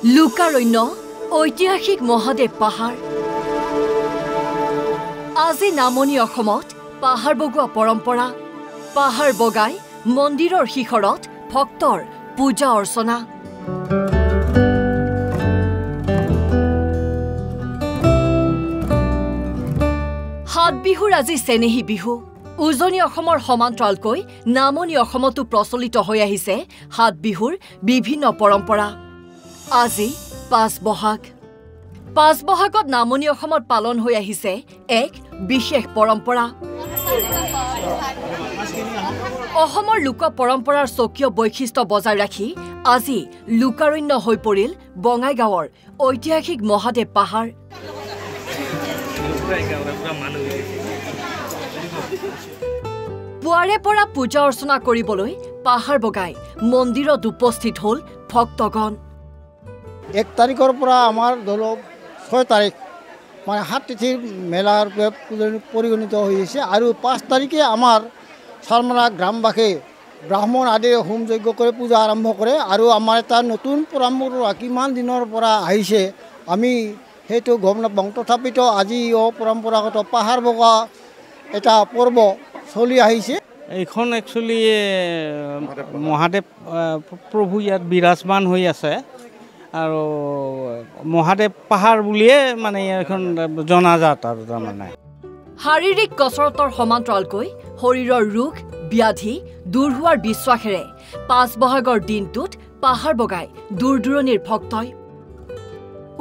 লুকাৰণ্য ঐতিহাসিক মহাদেৱ পাহাৰ। আজি নামনি অসমত পাহাৰ বগোৱা পৰম্পৰা, পাহাৰ বগাই মন্দিৰৰ শিখৰত ভক্তৰ পূজা অৰ্চনা। সাত বিহুৰ আজি চেনেহী বিহু। উজনি অসমৰ সমান্তৰালকৈ নামনি অসমতো প্ৰচলিত হৈ আহিছে সাত বিহুৰ বিভিন্ন পৰম্পৰা। আজি পাঁচ বহাগ। পাঁচ বহাগত নামনি অসমত পালন হৈ আহিছে এক বিশেষ পৰম্পৰা। অসমৰ লোক পৰম্পৰাৰ স্বকীয় বৈশিষ্ট্য বজাই ৰাখি আজি লুকাৰণ্য হৈ পৰিল বঙাইগাঁৱৰ ঐতিহাসিক মহাদেৱ পাহাৰ। পুৱাৰে পৰা পূজা অৰ্চনা কৰিবলৈ পাহাৰ বগাই মন্দিৰত উপস্থিত হ'ল ভক্তগণ। 1 তাৰিখৰ পৰা আমাৰ ধৰক 6 তাৰিখ মানে 7 তিথিৰ মেলাৰ পৰিগণিত হৈ আছে আৰু 5 তাৰিখে আমাৰ চালমাৰা গ্ৰামবাসী ব্ৰাহ্মণ আদি হোম যজ্ঞ কৰি পূজা আৰম্ভ কৰে আৰু আমাৰ এটা নতুন পৰম্পৰা কিমান দিনৰ পৰা আহিছে আমি সেইটো গম নাপাওঁ। তথাপিতো আজি পৰম্পৰাগত পাহাৰ বগা এটা পৰ্ব চলি আহিছে। এইখন একচুৱেলি মহাদেৱ প্ৰভু ইয়াত বিৰাজমান হৈ আছে আৰু মহাদেৱ পাহাৰ বুলিয়ে মানে এখন জনাজাত আৰু তাৰমানে। শাৰীৰিক কচৰতৰ সমান্তৰালকৈ শৰীৰৰ ৰোগ ব্যাধি দূৰ হোৱাৰ বিশ্বাসেৰে পাঁচ বহাগৰ দিনটোত পাহাৰ বগাই দূৰ দূৰণিৰ ভক্তই।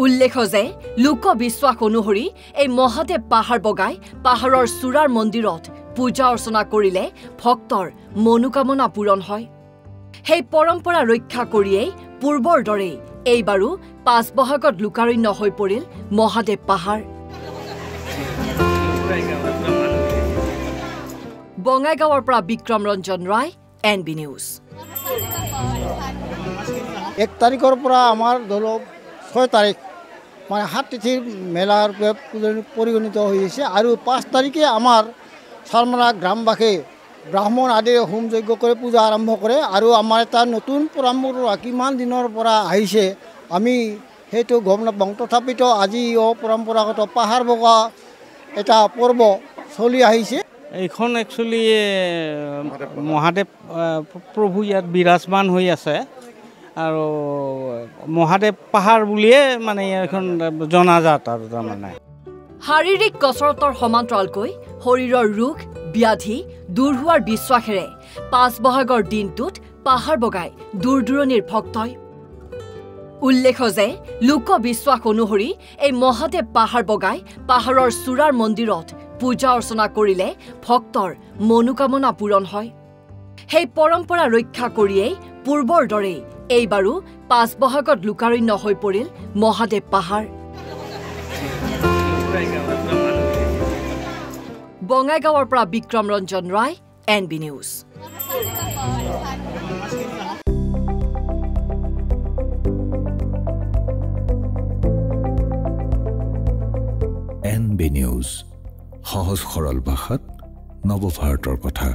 উল্লেখ যে লোকবিশ্বাস অনুসৰি এই মহাদেৱ পাহাৰ বগাই পাহাৰৰ চূড়াৰ মন্দিৰত পূজা অৰ্চনা কৰিলে ভক্তৰ মনোকামনা পূৰণ হয়। সেই পৰম্পৰা ৰক্ষা কৰিয়েই পূৰ্বৰ দৰেই এইবাৰো পাঁচ বহাগত লুকাৰণ্য হৈ পৰিল মহাদেৱ পাহাৰ। বঙাইগাঁৱৰ পৰা বিক্ৰম ৰঞ্জন ৰায়, NB নিউজ। 1 তাৰিখৰ পৰা আমাৰ ধৰক 6 তাৰিখ মানে 7 তিথিৰ মেলাৰ পৰিগণিত হৈ আছে আৰু 5 তাৰিখে আমাৰ চালমাৰা গ্ৰামবাসী ব্ৰাহ্মণ আদি হোম যজ্ঞ কৰি পূজা আৰম্ভ কৰে আৰু আমাৰ এটা নতুন পৰম্পৰা কিমান দিনৰ পৰা আহিছে আমি সেইটো গম নাপাওঁ। তথাপিতো আজি পৰম্পৰাগত পাহাৰ বগা এটা পৰ্ব চলি আহিছে। এইখন একচুৱেলি মহাদেৱ প্ৰভু ইয়াত বিৰাজমান হৈ আছে আৰু মহাদেৱ পাহাৰ বুলিয়ে মানে এখন জনাজাত আৰু তাৰমানে। শাৰীৰিক কচৰতৰ সমান্তৰালকৈ শৰীৰৰ ৰোগ ব্যাধি দূৰ হোৱাৰ বিশ্বাসেৰে পাঁচ বহাগৰ দিনটোত পাহাৰ বগাই দূৰ দূৰণিৰ ভক্তই। উল্লেখ যে লোকবিশ্বাস অনুসৰি এই মহাদেৱ পাহাৰ বগাই পাহাৰৰ চূড়াৰ মন্দিৰত পূজা অৰ্চনা কৰিলে ভক্তৰ মনোকামনা পূৰণ হয়। সেই পৰম্পৰা ৰক্ষা কৰিয়েই পূৰ্বৰ দৰেই এইবাৰো পাঁচ বহাগত লুকাৰণ্য হৈ পৰিল মহাদেৱ পাহাৰ। বঙাইগাঁৱৰ পৰা বিক্ৰম ৰঞ্জন ৰায়, NB নিউজ। NB নিউজ, সহজ সৰল ভাষাত নৱভাৰতৰ কথা।